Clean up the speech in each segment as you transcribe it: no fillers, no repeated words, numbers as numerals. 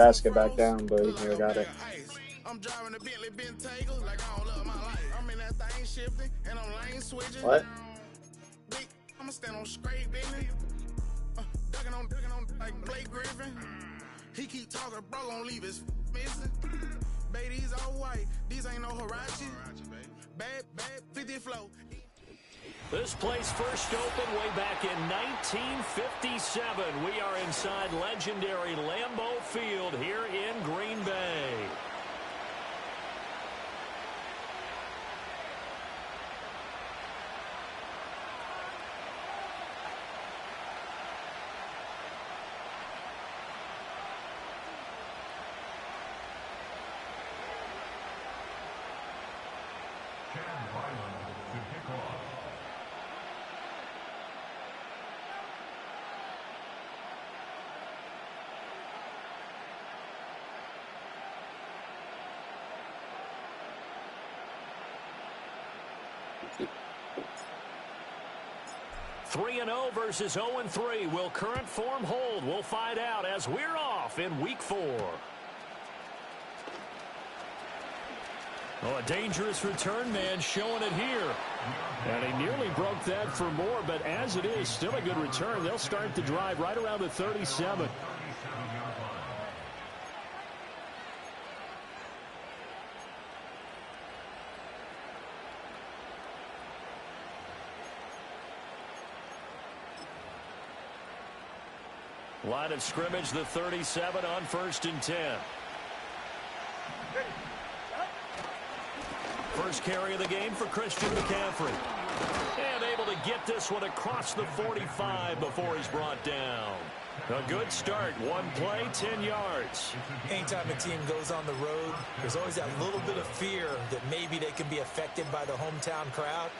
basket back down, but he never got it. What? He keep talking, bro, gon' leave his missing. Baby, these all white. These ain't no Hirachi. Bad, 50 flow. This place first opened way back in 1957. We are inside legendary Lambeau Field here in Green Bay. Three 3-0 versus 0-3. Will current form hold? We'll find out as we're off in week 4. Oh, a dangerous return man showing it here. And he nearly broke that for more, but as it is, still a good return. They'll start the drive right around the 37. Line of scrimmage, the 37 on 1st and 10. First carry of the game for Christian McCaffrey. And able to get this one across the 45 before he's brought down. A good start. One play, 10 yards. Anytime a team goes on the road, there's always that little bit of fear that maybe they can be affected by the hometown crowd.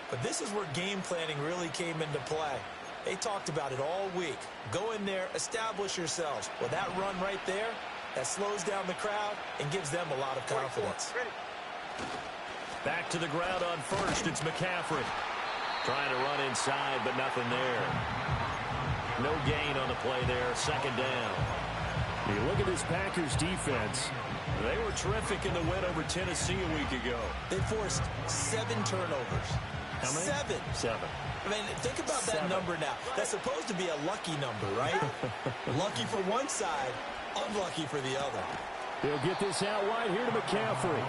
But this is where game planning really came into play. They talked about it all week. Go in there, establish yourselves. Well, that run right there, that slows down the crowd and gives them a lot of confidence. Back to the ground on first. It's McCaffrey. Trying to run inside, but nothing there. No gain on the play there. Second down. You look at this Packers defense. They were terrific in the win over Tennessee a week ago. They forced 7 turnovers. How many? 7. I mean, think about that number now. That's supposed to be a lucky number, right? Lucky for one side, unlucky for the other. They'll get this out wide here to McCaffrey.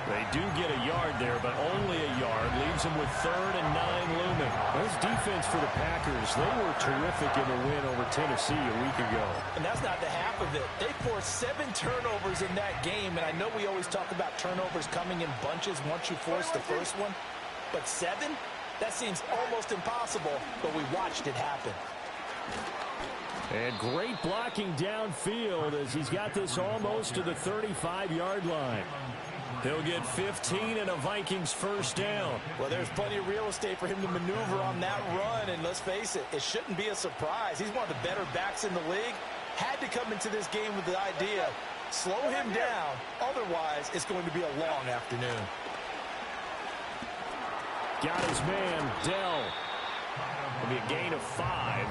They do get a yard there, but only a yard. Leaves them with 3rd and 9 looming. This defense for the Packers, they were terrific in the win over Tennessee a week ago. And that's not the half of it. They forced 7 turnovers in that game, and I know we always talk about turnovers coming in bunches once you force the first one. But 7? That seems almost impossible, but we watched it happen. And great blocking downfield as he's got this almost to the 35-yard line. He'll get 15 and a Vikings first down. Well, there's plenty of real estate for him to maneuver on that run, and let's face it, it shouldn't be a surprise. He's one of the better backs in the league. Had to come into this game with the idea, slow him down, otherwise it's going to be a long afternoon. Got his man, Dell. It'll be a gain of 5,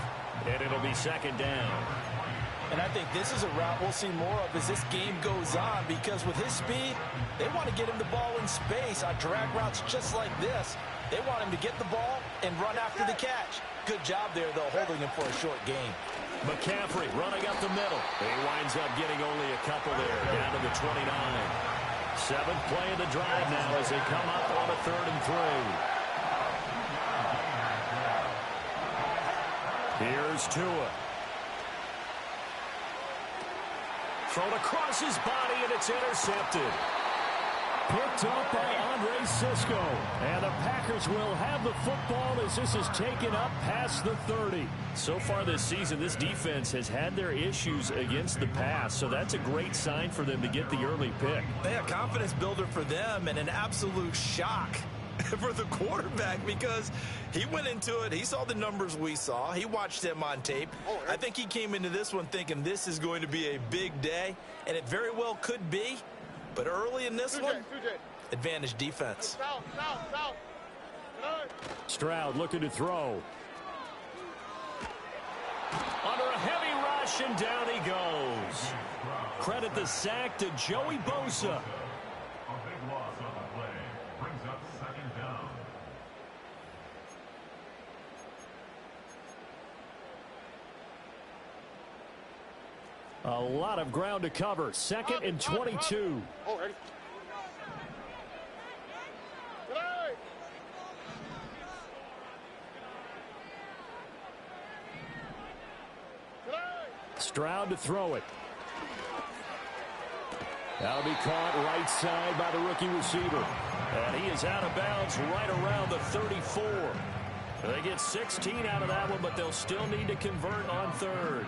and it'll be second down. And I think this is a route we'll see more of as this game goes on, because with his speed, they want to get him the ball in space on drag routes just like this. They want him to get the ball and run after the catch. Good job there, though, holding him for a short gain. McCaffrey running up the middle. He winds up getting only a couple there, down to the 29. 7th play of the drive now as they come up on a 3rd and 3. Here's Tua. Thrown across his body, and it's intercepted. Picked up by Andre Cisco. And the Packers will have the football as this is taken up past the 30. So far this season, this defense has had their issues against the pass, so that's a great sign for them to get the early pick. A confidence builder for them and an absolute shock for the quarterback, because he went into it, he saw the numbers we saw, he watched them on tape. I think he came into this one thinking this is going to be a big day, and it very well could be, but early in this one, advantage defense. Stroud looking to throw. Under a heavy rush, rush, and down he goes. Credit the sack to Joey Bosa. A big loss on the play. Brings up second down. A lot of ground to cover. Second and 22. Already. Stroud to throw it. That'll be caught right side by the rookie receiver. And he is out of bounds right around the 34. They get 16 out of that one, but they'll still need to convert on third.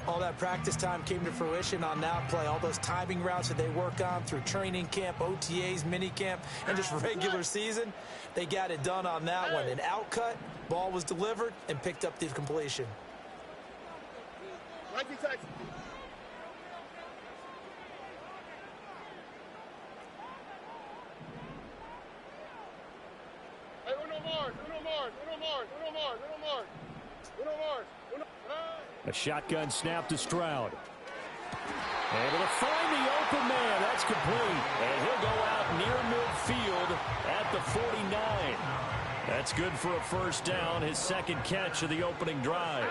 All that practice time came to fruition on that play. All those timing routes that they work on through training camp, OTAs, mini camp, and just regular season, they got it done on that one. An outcut, ball was delivered, and picked up the completion. A shotgun snap to Stroud. Able to find the open man. That's complete. And he'll go out near midfield at the 49. That's good for a first down, his second catch of the opening drive.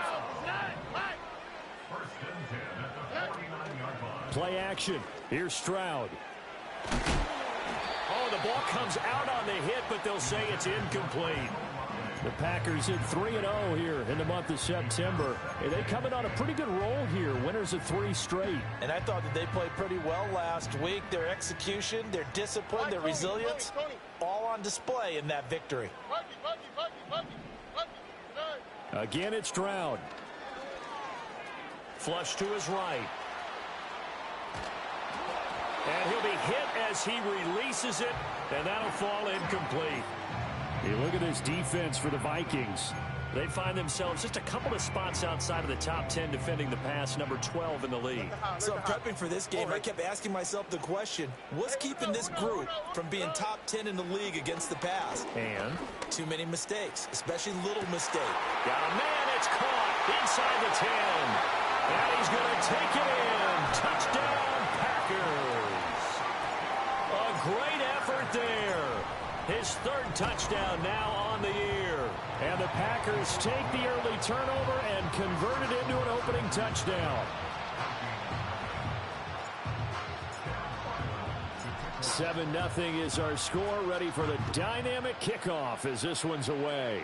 First and 10 at the 49-yard line. Play action. Here's Stroud. Oh, the ball comes out on the hit, but they'll say it's incomplete. The Packers hit 3-0 here in the month of September. And they come in on a pretty good roll here. Winners of 3 straight. And I thought that they played pretty well last week. Their execution, their discipline, their resilience, all on display in that victory. Again, it's Stroud. Flush to his right. And he'll be hit as he releases it, and that'll fall incomplete. Hey, look at this defense for the Vikings. They find themselves just a couple of spots outside of the top 10 defending the pass, number 12 in the league. So prepping for this game, I kept asking myself the question, what's keeping this group from being top 10 in the league against the pass? And too many mistakes, especially little mistakes. got a man, it's caught inside the 10. And he's going to take it in. Touchdown, Packers. A great effort there. His third touchdown now on the year. And the Packers take the early turnover and convert it into an opening touchdown. 7-0 is our score. Ready for the dynamic kickoff as this one's away.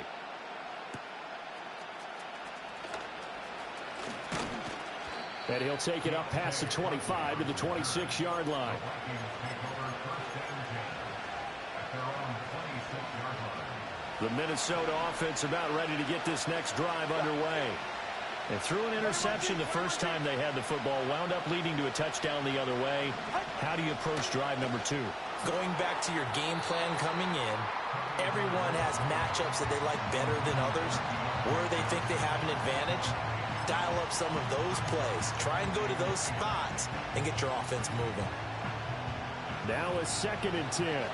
And he'll take it up past the 25 to the 26-yard line. The Minnesota offense about ready to get this next drive underway. They threw an interception the first time they had the football, wound up leading to a touchdown the other way. How do you approach drive number 2? Going back to your game plan coming in, everyone has matchups that they like better than others, where they think they have an advantage. Dial up some of those plays. Try and go to those spots and get your offense moving. Now a 2nd and 10.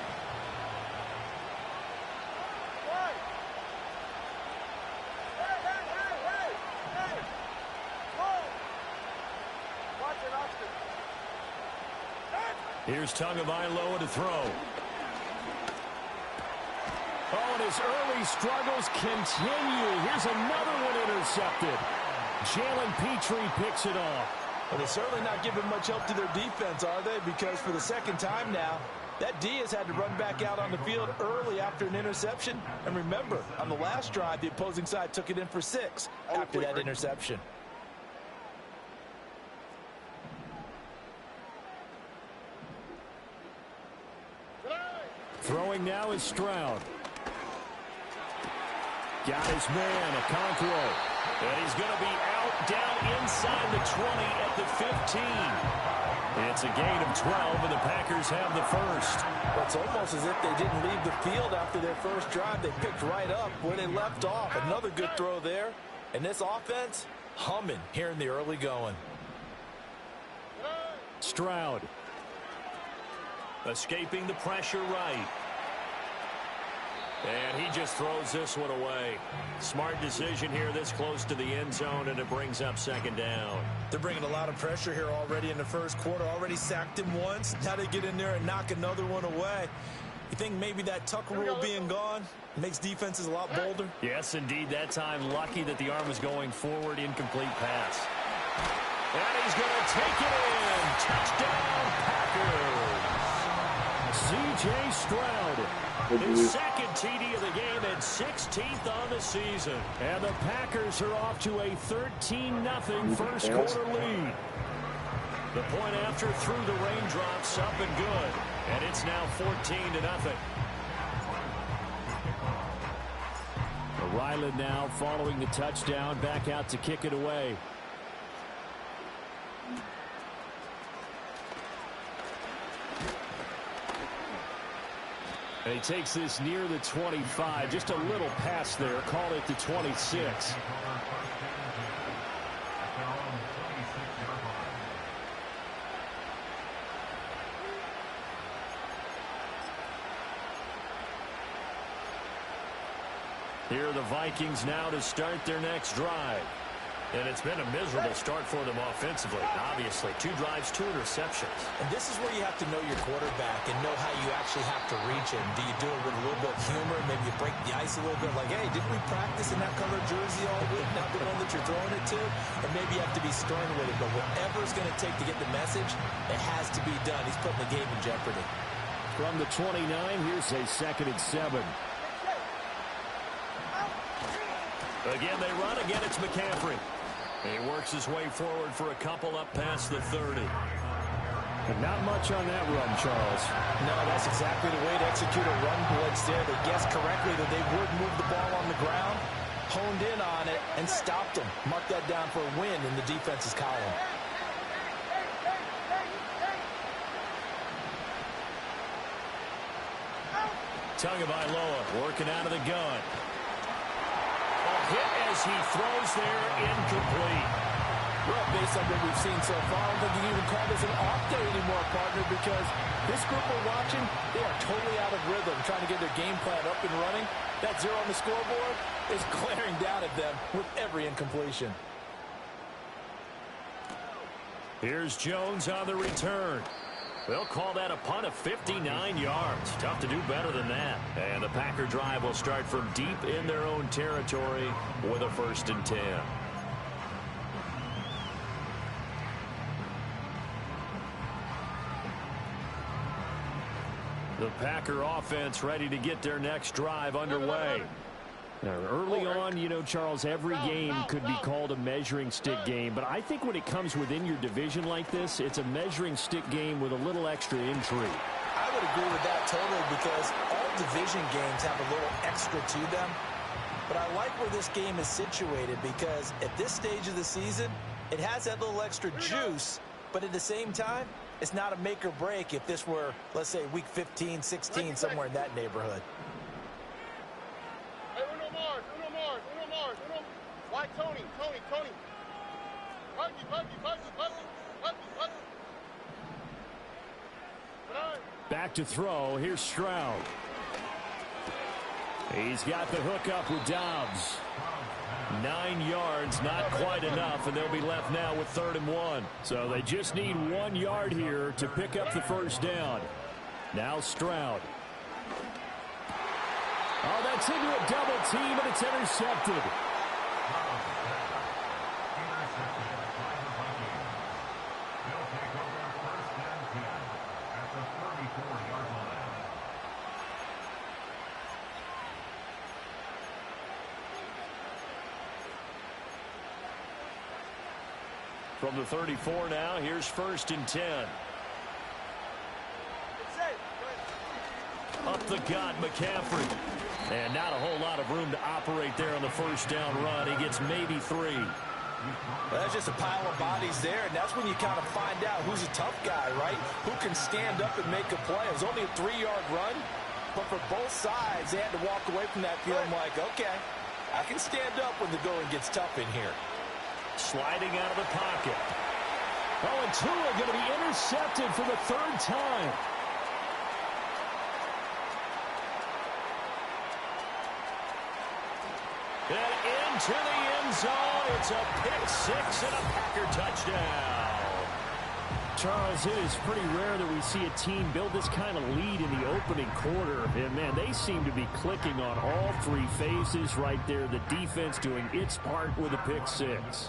Here's Tagovailoa to throw. Oh, and his early struggles continue. Here's another one intercepted. Jalen Petrie picks it off. Well, they're certainly not giving much help to their defense, are they? Because for the second time now, that D has had to run back out on the field early after an interception. And remember, on the last drive, the opposing side took it in for 6 after that interception. Throwing now is Stroud. Got his man, Okonkwo. And he's going to be out down inside the 20 at the 15. It's a gain of 12, and the Packers have the first. It's almost as if they didn't leave the field after their first drive. They picked right up where they left off. Another good throw there. And this offense, humming here in the early going. Stroud. Escaping the pressure right. And he just throws this one away. Smart decision here this close to the end zone, and it brings up second down. They're bringing a lot of pressure here already in the first quarter. Already sacked him once. Now they get in there and knock another one away. You think maybe that Tucker rule being gone makes defenses a lot bolder? Yes, indeed. That time, lucky that the arm was going forward. Incomplete pass. And he's going to take it in. Touchdown, Packers. C.J. Stroud. His second TD of the game and 16th on the season. And the Packers are off to a 13-0 first quarter lead. The point after through the raindrops, up and good. And it's now 14-0. Ryland now following the touchdown, back out to kick it away. And he takes this near the 25. Just a little pass there. Call it the 26. Here are the Vikings now to start their next drive. And it's been a miserable start for them offensively. Obviously, 2 drives, 2 interceptions. And this is where you have to know your quarterback and know how you actually have to reach him. Do you do it with a little bit of humor? Maybe you break the ice a little bit like, hey, didn't we practice in that colored jersey all week? Not the one that you're throwing it to? Or maybe you have to be stern with it. But whatever it's going to take to get the message, it has to be done. He's putting the game in jeopardy. From the 29, here's a 2nd and 7. Again, they run. Again, it's McCaffrey. He works his way forward for a couple up past the 30. And not much on that run, Charles. No, that's exactly the way to execute a run blitz there. They guessed correctly that they would move the ball on the ground, honed in on it, and stopped them. Mark that down for a win in the defense's column. Tagovailoa working out of the gun. Hit as he throws there, incomplete. Well, based on what we've seen so far, I don't think you can even call this an off day anymore, partner, because this group we're watching, they are totally out of rhythm, trying to get their game plan up and running. That 0 on the scoreboard is glaring down at them with every incompletion. Here's Jones on the return. They'll call that a punt of 59 yards. Tough to do better than that. And the Packer drive will start from deep in their own territory with a 1st and 10. The Packer offense ready to get their next drive underway. Now, early on, you know, Charles, every game could be called a measuring stick game. But I think when it comes within your division like this, it's a measuring stick game with a little extra intrigue. I would agree with that totally because all division games have a little extra to them. But I like where this game is situated because at this stage of the season, it has that little extra juice. But at the same time, it's not a make or break if this were, let's say, week 15, 16, somewhere in that neighborhood. Why Tony? Back to throw. Here's Stroud. He's got the hook up with Dobbs. 9 yards, not quite enough, and they'll be left now with 3rd and 1. So they just need 1 yard here to pick up the 1st down. Now Stroud. Oh, that's into a double team, and it's intercepted. From the 34 now, here's 1st and 10. Up the gut, McCaffrey. And not a whole lot of room to operate there on the 1st down run. He gets maybe 3. Well, that's just a pile of bodies there, and that's when you kind of find out who's a tough guy, right? Who can stand up and make a play. It was only a 3-yard run, but for both sides, they had to walk away from that feeling like, okay, I can stand up when the going gets tough in here. Sliding out of the pocket. Oh, and Tua going to be intercepted for the 3rd time. into the end zone. It's a pick six and a Packer touchdown. Charles, it is pretty rare that we see a team build this kind of lead in the opening quarter. And, man, they seem to be clicking on all three phases right there. The defense doing its part with a pick six.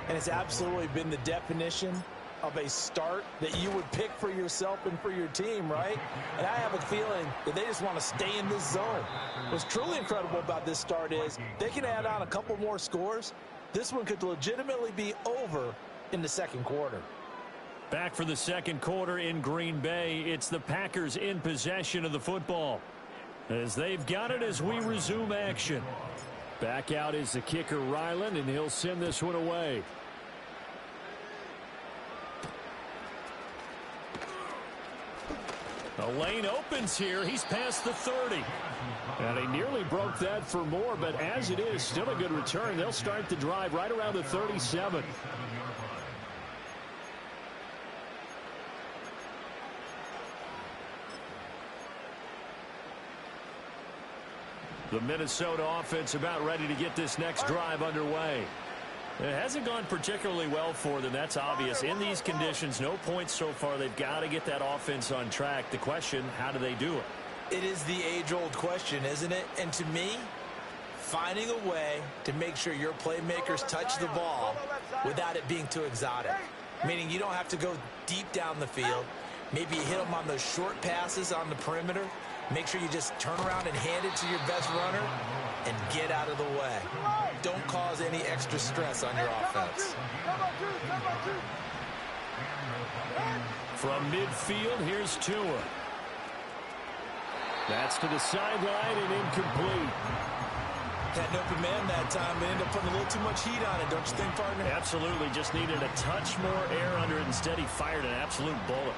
And it's absolutely been the definition of a start that you would pick for yourself and for your team, right? And I have a feeling that they just want to stay in this zone. What's truly incredible about this start is they can add on a couple more scores. This one could legitimately be over in the second quarter. Back for the second quarter in Green Bay. It's the Packers in possession of the football, as they've got it as we resume action. Back out is the kicker, Ryland, and he'll send this one away. The lane opens here. He's past the 30. And he nearly broke that for more, but as it is, still a good return. They'll start the drive right around the 37. The Minnesota offense about ready to get this next drive underway. It hasn't gone particularly well for them. That's obvious. In these conditions, no points so far. They've got to get that offense on track. The question, how do they do it? It is the age-old question, isn't it? And to me, finding a way to make sure your playmakers touch the ball without it being too exotic. Meaning you don't have to go deep down the field. Maybe you hit them on those short passes on the perimeter. Make sure you just turn around and hand it to your best runner and get out of the way. Don't cause any extra stress on your offense. From midfield, here's Tua. That's to the sideline and incomplete. Had an open man that time, but ended up putting a little too much heat on it, don't you think, partner? Absolutely. Just needed a touch more air under it. Instead, he fired an absolute bullet.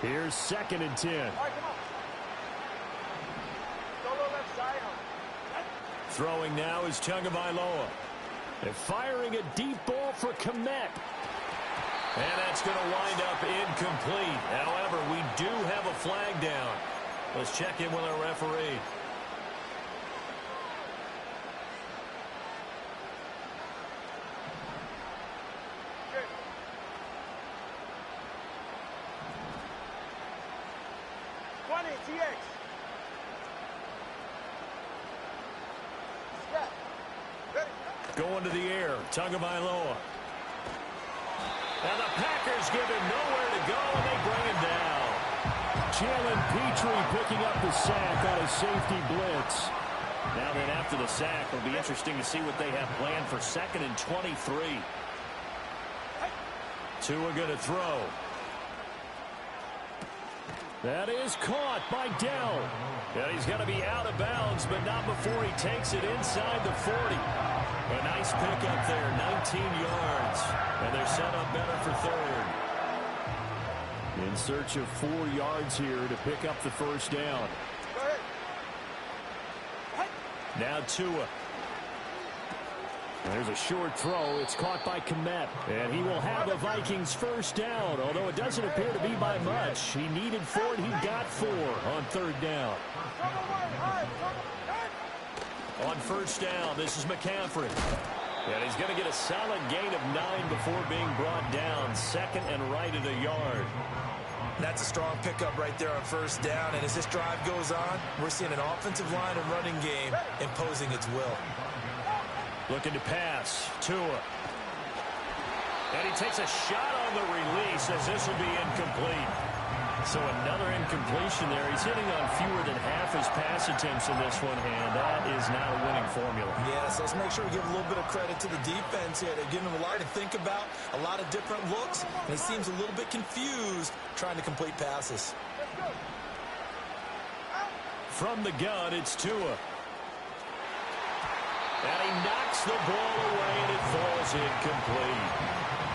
Here's 2nd and 10. Throwing now is Tagovailoa. They're firing a deep ball for Kmet. And that's going to wind up incomplete. However, we do have a flag down. Let's check in with our referee. Going to the air, Tagovailoa. And the Packers give him nowhere to go, and they bring him down. Jalen Petrie picking up the sack on a safety blitz. Now then, after the sack, it'll be interesting to see what they have planned for 2nd and 23. Tua going to throw. That is caught by Dell. And he's got to be out of bounds, but not before he takes it inside the 40. A nice pickup there, 19 yards. And they're set up better for 3rd. In search of 4 yards here to pick up the first down. Now Tua. There's a short throw. It's caught by Kmet. And he will have a Vikings first down, although it doesn't appear to be by much. He needed 4, and he got 4 on 3rd down. On first down, this is McCaffrey. And he's going to get a solid gain of 9 before being brought down. 2nd and right at a yard. That's a strong pickup right there on first down. And as this drive goes on, we're seeing an offensive line and running game imposing its will. Looking to pass. Tua. And he takes a shot on the release as this will be incomplete. So another incompletion there. He's hitting on fewer than half his pass attempts in this one, and that is not a winning formula. Yes, let's make sure we give a little bit of credit to the defense here. They're giving him a lot to think about, a lot of different looks, and he seems a little bit confused trying to complete passes. From the gun, it's Tua. And he knocks the ball away, and it falls incomplete.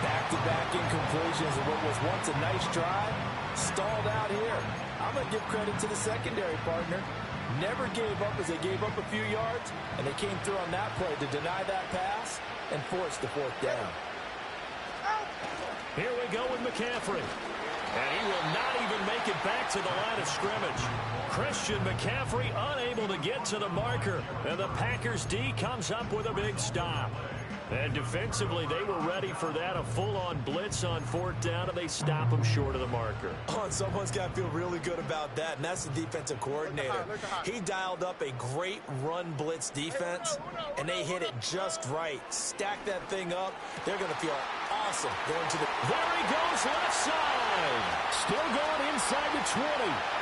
Back-to-back incompletions of what was once a nice drive, stalled out here. I'm going to give credit to the secondary partner. Never gave up as they gave up a few yards, and they came through on that play to deny that pass and force the 4th down. Here we go with McCaffrey. And he will not even make make it back to the line of scrimmage. Christian McCaffrey unable to get to the marker. And the Packers D comes up with a big stop. And defensively, they were ready for that, a full-on blitz on 4th down, and they stop them short of the marker. Oh, and someone's got to feel really good about that, and that's the defensive coordinator. He dialed up a great run blitz defense, and they hit it just right. Stack that thing up. They're going to feel awesome going to the... There he goes left side. Still going inside the 20.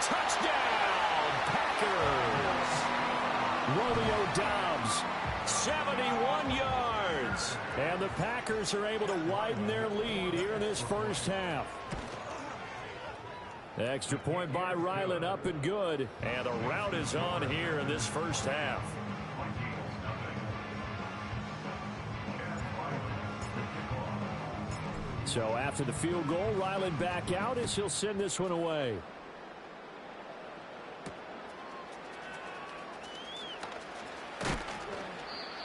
Touchdown, Packers. Romeo Doubs, 71 yards. And the Packers are able to widen their lead here in this first half. Extra point by Ryland, up and good. And a rout is on here in this first half. So after the field goal, Ryland back out as he'll send this one away.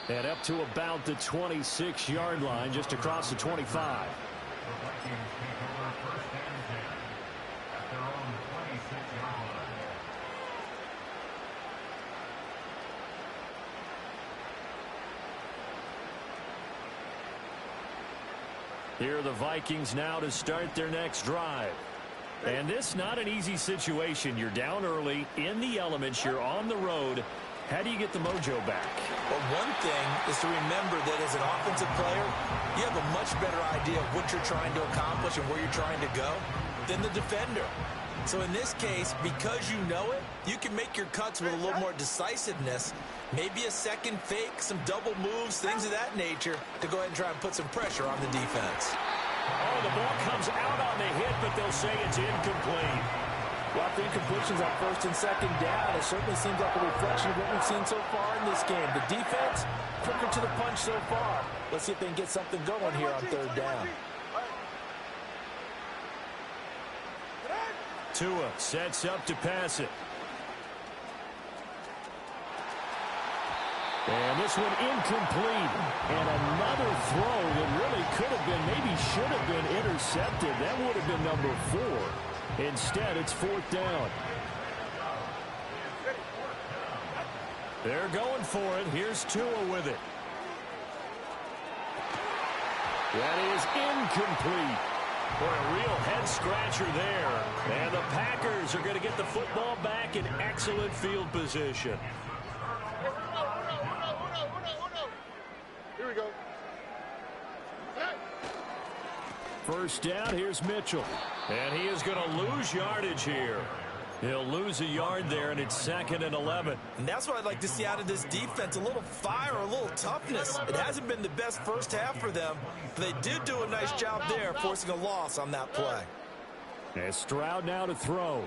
And up to about the 26-yard line, just across the 25. Here are the Vikings now to start their next drive. And this not an easy situation. You're down early, in the elements, you're on the road. How do you get the mojo back? Well, one thing is to remember that as an offensive player, you have a much better idea of what you're trying to accomplish and where you're trying to go than the defender. So in this case, because you know it, you can make your cuts with a little more decisiveness, maybe a second fake, some double moves, things of that nature, to go ahead and try and put some pressure on the defense. Oh, the ball comes out on the hit, but they'll say it's incomplete. Well, after incompletions on 1st and 2nd down, it certainly seems like a reflection of what we've seen so far in this game. The defense, quicker to the punch so far. Let's see if they can get something going here on 3rd down. Tua sets up to pass it. And this one incomplete. And another throw that really could have been, maybe should have been intercepted. That would have been number 4. Instead, it's 4th down. They're going for it. Here's Tua with it. That is incomplete. For a real head-scratcher there. And the Packers are going to get the football back in excellent field position. Here we go. First down, here's Mitchell. And he is going to lose yardage here. He'll lose a yard there, and it's 2nd and 11. And that's what I'd like to see out of this defense, a little fire, a little toughness. It hasn't been the best first half for them, but they did do a nice job there, forcing a loss on that play. And Stroud now to throw.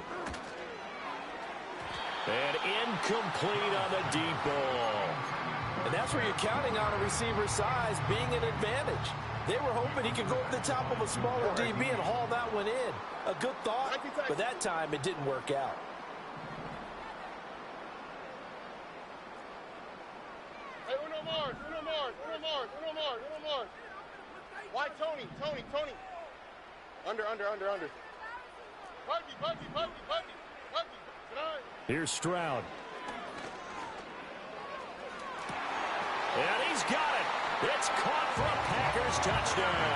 And incomplete on the deep ball. And that's where you're counting on a receiver's size being an advantage. They were hoping he could go over the top of a smaller DB and haul that one in. A good thought, but that time it didn't work out. Hey, uno more. Why Tony? Under. Puggy. Here's Stroud. And he's got it. It's caught for a Packers touchdown.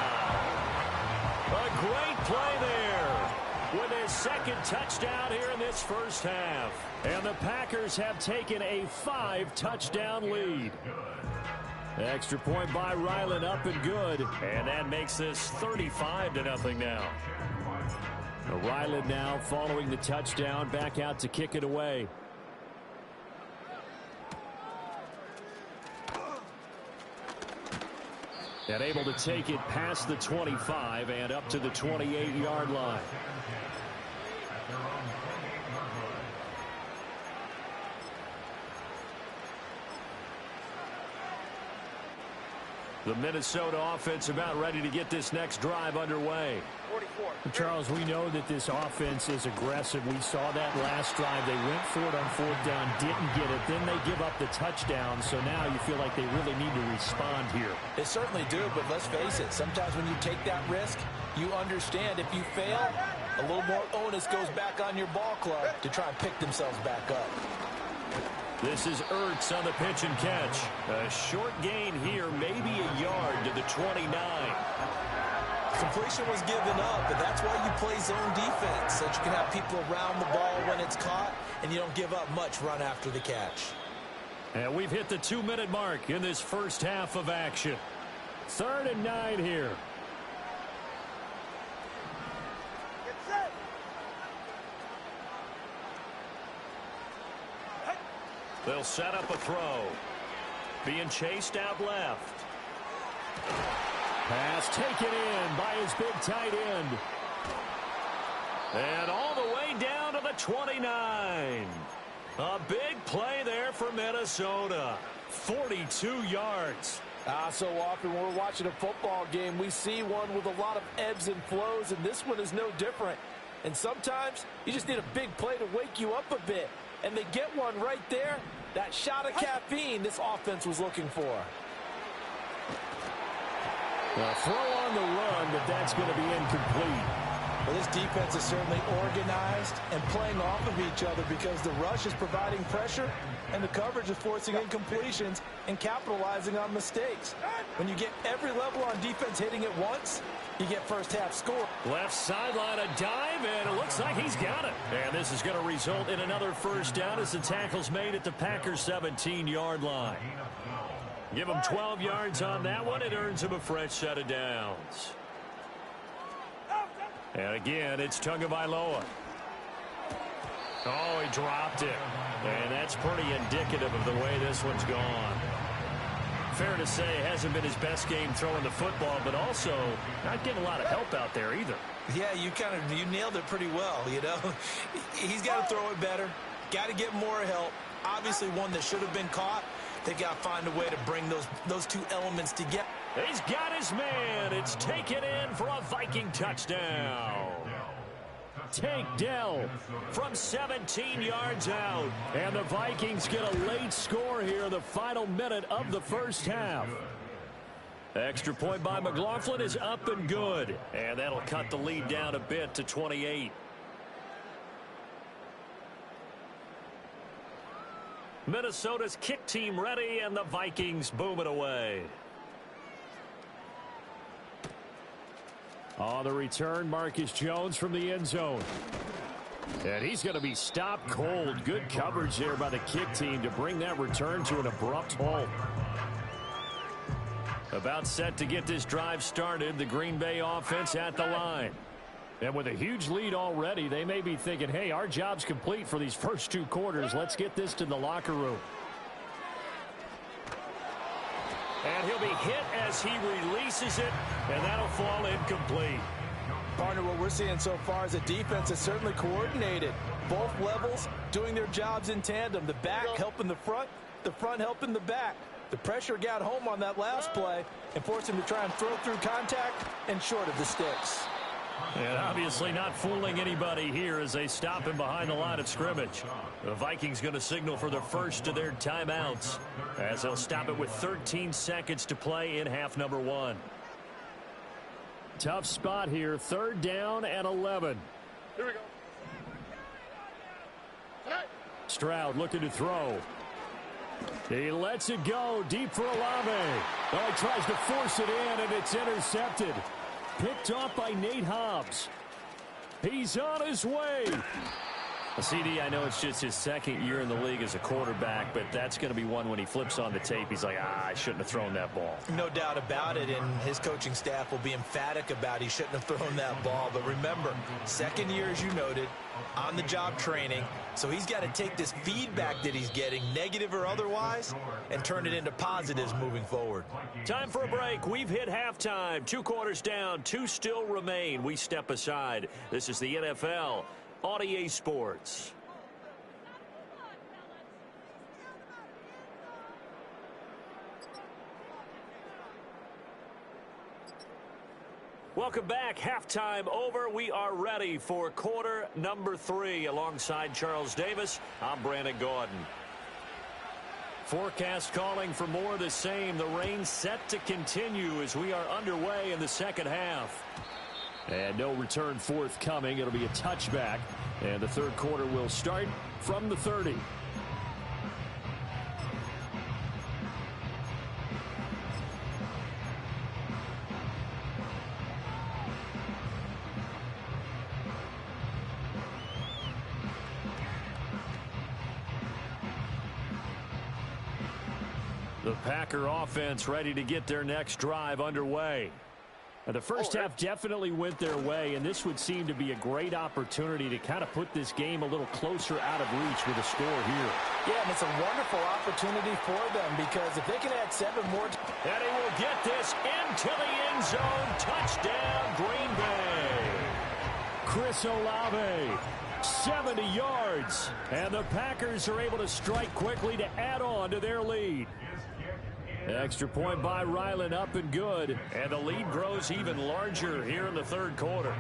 A great play there with his 2nd touchdown here in this first half. And the Packers have taken a 5-touchdown lead. Extra point by Ryland, up and good. And that makes this 35-0 now. Ryland now following the touchdown, back out to kick it away. And able to take it past the 25 and up to the 28-yard line. The Minnesota offense about ready to get this next drive underway. 44. Charles, we know that this offense is aggressive. We saw that last drive. They went for it on 4th down, didn't get it. Then they give up the touchdown. So now you feel like they really need to respond here. They certainly do, but let's face it. Sometimes when you take that risk, you understand if you fail, A little more onus goes back on your ball club to try and pick themselves back up. This is Ertz on the pitch and catch. A short gain here, maybe a yard to the 29. Completion was given up, but that's why you play zone defense, so that you can have people around the ball when it's caught, and you don't give up much run after the catch. And we've hit the 2-minute mark in this first half of action. 3rd and 9 here. They'll set up a throw. Being chased out left. Pass taken in by his big tight end. And all the way down to the 29. A big play there for Minnesota. 42 yards. So often when we're watching a football game, we see one with a lot of ebbs and flows, and this one is no different. And sometimes you just need a big play to wake you up a bit. And they get one right there. That shot of caffeine this offense was looking for. A throw on the run, but that's going to be incomplete. Well, this defense is certainly organized and playing off of each other because the rush is providing pressure and the coverage is forcing incompletions and capitalizing on mistakes. When you get every level on defense hitting it once, you get first half score. Left sideline, a dive, and it looks like he's got it. And this is going to result in another first down as the tackle's made at the Packers' 17-yard line. Give him 12 yards on that one. It earns him a fresh set of downs. And again, it's Tagovailoa. Oh, he dropped it. And that's pretty indicative of the way this one's gone. Fair to say, it hasn't been his best game throwing the football, but also not getting a lot of help out there either. Yeah, you nailed it pretty well, you know. He's got to throw it better. Got to get more help. Obviously one that should have been caught. They got to find a way to bring those two elements together. He's got his man. It's taken in for a Viking touchdown. Tank Dell from 17 yards out. And the Vikings get a late score here in the final minute of the first half. Extra point by McLaughlin is up and good. And that'll cut the lead down a bit to 28. Minnesota's kick team ready, and the Vikings boom it away. On the return, Marcus Jones from the end zone. And he's going to be stopped cold. Good coverage there by the kick team to bring that return to an abrupt halt. About set to get this drive started, the Green Bay offense at the line. And with a huge lead already, they may be thinking, hey, our job's complete for these first 2 quarters. Let's get this to the locker room. And he'll be hit as he releases it, and that'll fall incomplete. Partner, what we're seeing so far is a defense that's certainly coordinated. Both levels doing their jobs in tandem. The back helping the front helping the back. The pressure got home on that last play and forced him to try and throw through contact and short of the sticks. And obviously not fooling anybody here as they stop him behind the line of scrimmage. The Vikings going to signal for the first of their timeouts as they'll stop it with 13 seconds to play in half number 1. Tough spot here. 3rd down and 11. Here we go. Stroud looking to throw. He lets it go deep for Olave. Oh, he tries to force it in, and it's intercepted. Picked off by Nate Hobbs. He's on his way. CD, I know it's just his 2nd year in the league as a quarterback, but that's going to be one when he flips on the tape. He's like, I shouldn't have thrown that ball. No doubt about it, and his coaching staff will be emphatic about he shouldn't have thrown that ball. But remember, 2nd year, as you noted, on-the-job training. So he's got to take this feedback that he's getting, negative or otherwise, and turn it into positives moving forward. Time for a break. We've hit halftime. 2 quarters down. 2 still remain. We step aside. This is the NFL on EA Sports. Welcome back. Halftime over. We are ready for quarter number 3. Alongside Charles Davis, I'm Brandon Gordon. Forecast calling for more of the same. The rain set to continue as we are underway in the second half. And no return forthcoming. It'll be a touchback. And the third quarter will start from the 30. The Packer offense ready to get their next drive underway. Now, the first half definitely went their way, and this would seem to be a great opportunity to kind of put this game a little closer out of reach with a score here. Yeah, and it's a wonderful opportunity for them because if they can add 7 more... And he will get this into the end zone. Touchdown, Green Bay. Chris Olave, 70 yards. And the Packers are able to strike quickly to add on to their lead. Extra point by Ryland, up and good. And the lead grows even larger here in the third quarter.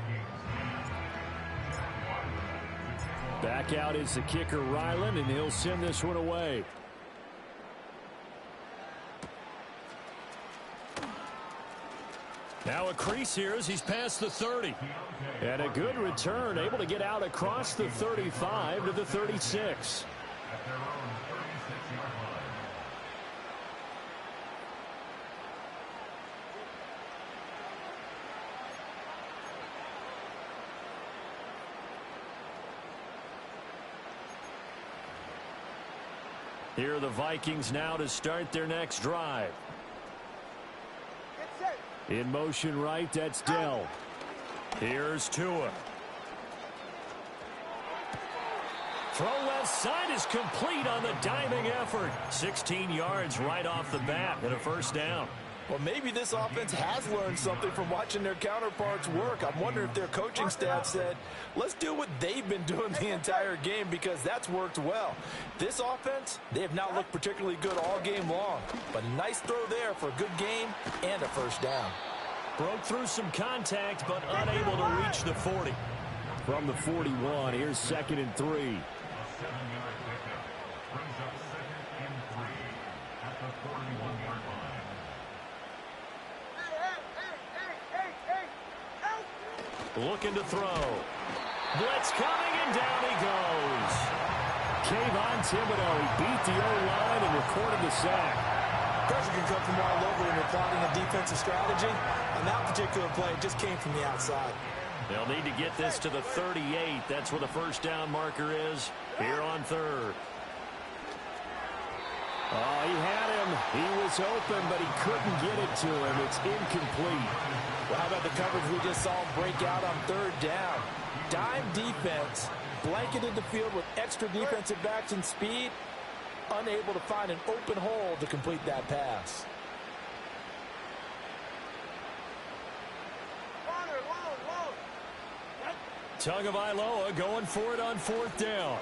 Back out is the kicker, Ryland, and he'll send this one away. Now a crease here as he's past the 30. And a good return, able to get out across the 35 to the 36. Here are the Vikings now to start their next drive. In motion right, that's Dell. Here's Tua. Throw left side is complete on the diving effort. 16 yards right off the bat and a first down. Well, maybe this offense has learned something from watching their counterparts work. I'm wondering if their coaching staff said, let's do what they've been doing the entire game because that's worked well. This offense, they have not looked particularly good all game long. But a nice throw there for a good game and a first down. Broke through some contact, but unable to reach the 40. From the 41, here's 2nd and 3. A 7-yard pickup brings up 2nd and 3 at the 41-yard line. Looking to throw. Blitz coming, and down he goes. Kayvon Thibodeau, he beat the O-line and recorded the sack. Pressure can come from all over when you're plotting a defensive strategy. On that particular play, it just came from the outside. They'll need to get this to the 38. That's where the first down marker is here on third. Oh, he had him. He was open, but he couldn't get it to him. It's incomplete. Well, how about the coverage we just saw him break out on third down? Dime defense, blanketed the field with extra defensive backs and speed, unable to find an open hole to complete that pass. Tagovailoa going for it on 4th down.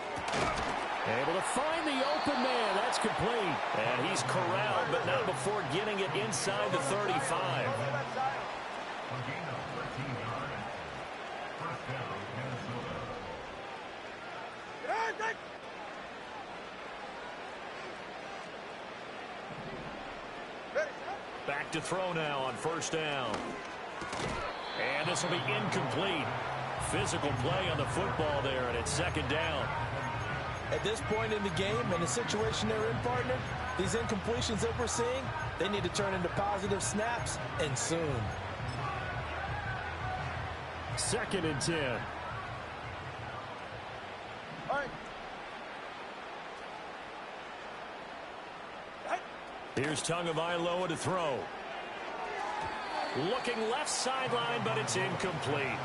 Able to find the open man. That's complete. And he's corralled, but not before getting it inside the 35. A gain of 13 yards. First down, Minnesota. Back to throw now on first down. And this will be incomplete. Physical play on the football there, and it's 2nd down. At this point in the game and the situation they're in, partner, these incompletions that we're seeing, they need to turn into positive snaps, and soon. 2nd and 10. Here's Tagovailoa to throw. Looking left sideline, but it's incomplete.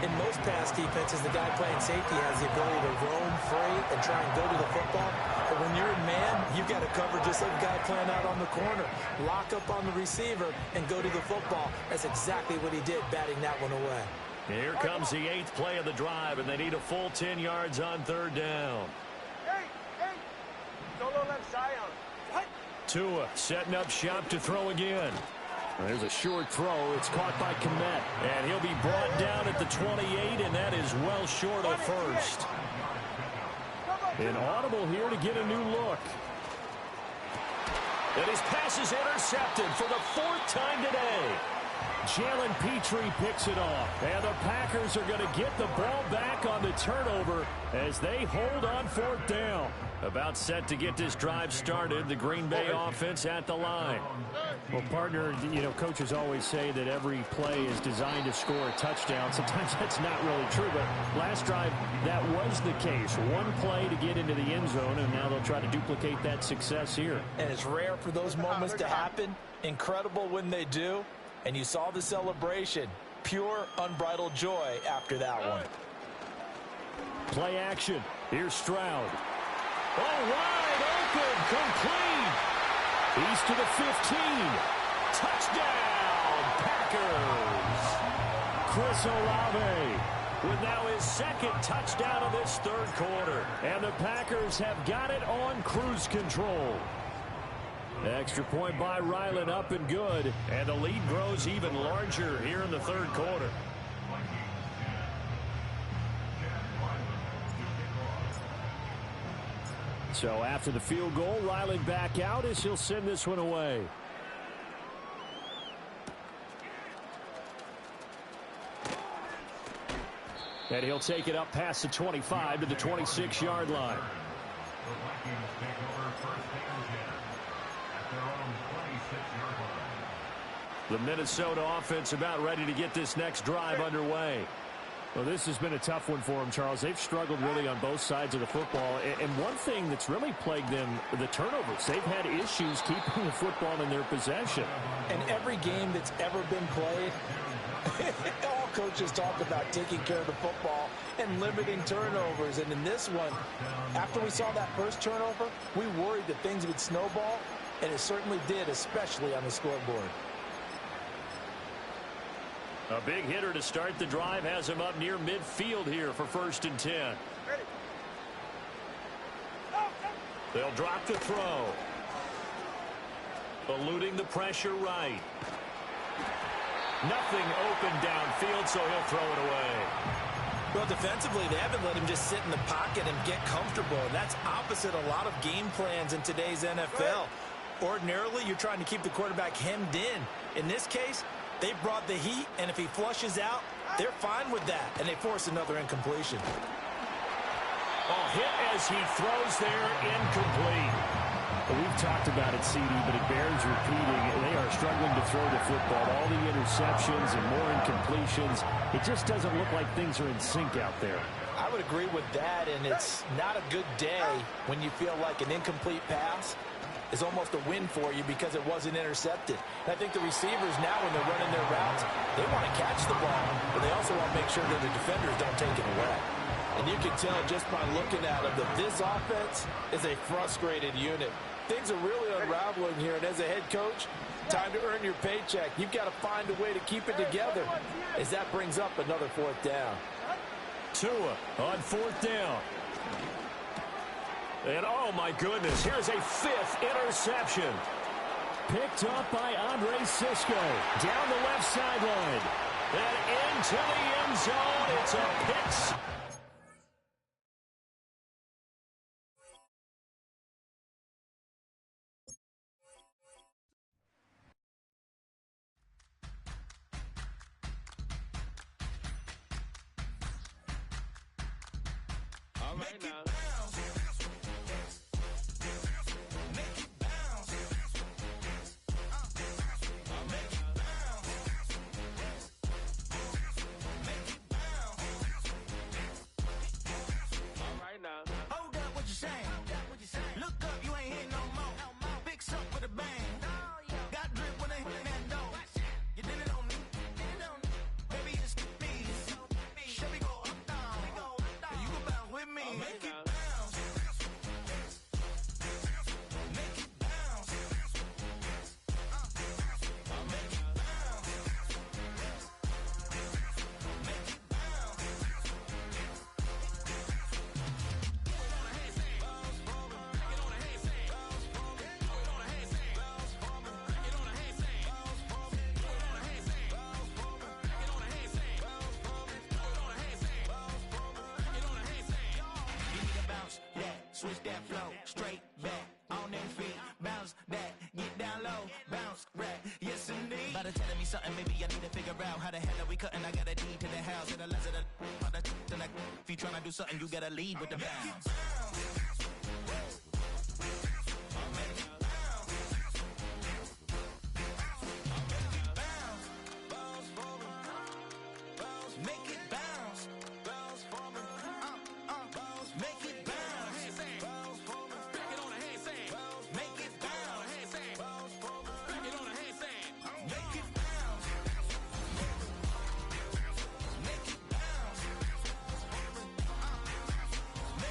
In most pass defenses, the guy playing safety has the ability to roam free and try and go to the football. But when you're in man, you've got to cover just like a guy playing out on the corner. Lock up on the receiver and go to the football. That's exactly what he did, batting that one away. Here comes the 8th play of the drive, and they need a full 10 yards on third down. Tua setting up shop to throw again. There's a short throw. It's caught by Kmet. And he'll be brought down at the 28, and that is well short of first. An audible here to get a new look. And his pass is intercepted for the 4th time today. Jalen Petrie picks it off. And the Packers are going to get the ball back on the turnover as they hold on 4th down. About set to get this drive started, the Green Bay offense at the line. Well, partner, you know, coaches always say that every play is designed to score a touchdown. Sometimes that's not really true, but last drive, that was the case. One play to get into the end zone, and now they'll try to duplicate that success here. And it's rare for those moments to happen. Incredible when they do. And you saw the celebration. Pure, unbridled joy after that one. Play action. Here's Stroud. Oh, wide open, complete. He's to the 15. Touchdown, Packers. Chris Olave with now his 2nd touchdown of this 3rd quarter. And the Packers have got it on cruise control. Extra point by Ryland, up and good. And the lead grows even larger here in the 3rd quarter. So after the field goal, Ryland back out as he'll send this one away. And he'll take it up past the 25 to the 26-yard line. The Vikings take over 1st and 10 at their own 26-yard line. The Minnesota offense about ready to get this next drive underway. Well, this has been a tough one for them, Charles. They've struggled really on both sides of the football. And one thing that's really plagued them, the turnovers. They've had issues keeping the football in their possession. And every game that's ever been played, all coaches talk about taking care of the football and limiting turnovers. And in this one, after we saw that first turnover, we worried that things would snowball, and it certainly did, especially on the scoreboard. A big hitter to start the drive has him up near midfield here for 1st and 10. They'll drop the throw. Eluding the pressure right. Nothing open downfield, so he'll throw it away. Well, defensively, they haven't let him just sit in the pocket and get comfortable. And that's opposite a lot of game plans in today's NFL. Ordinarily, you're trying to keep the quarterback hemmed in. In this case, they brought the heat, and if he flushes out, they're fine with that, and they force another incompletion. A hit as he throws there, incomplete. Well, we've talked about it, CD, but it bears repeating. They are struggling to throw the football. All the interceptions and more incompletions. It just doesn't look like things are in sync out there. I would agree with that, and it's not a good day when you feel like an incomplete pass is almost a win for you because it wasn't intercepted. And I think the receivers now, when they're running their routes, they want to catch the ball, but they also want to make sure that the defenders don't take it away. And you can tell just by looking at them that this offense is a frustrated unit. Things are really unraveling here, and as a head coach, time to earn your paycheck. You've got to find a way to keep it together as that brings up another 4th down. Tua on 4th down. And, oh, my goodness, here's a 5th interception. Picked up by Andre Cisco. Down the left sideline. And into the end zone. It's a pick. All right, now. Switch that flow, straight back, on them feet, bounce that, get down low, bounce, right, yes indeed. About to telling me something, maybe I need to figure out how the hell are we cutting. I got a deed to the house and the less of the if you tryna do something, you gotta lead with the bounds.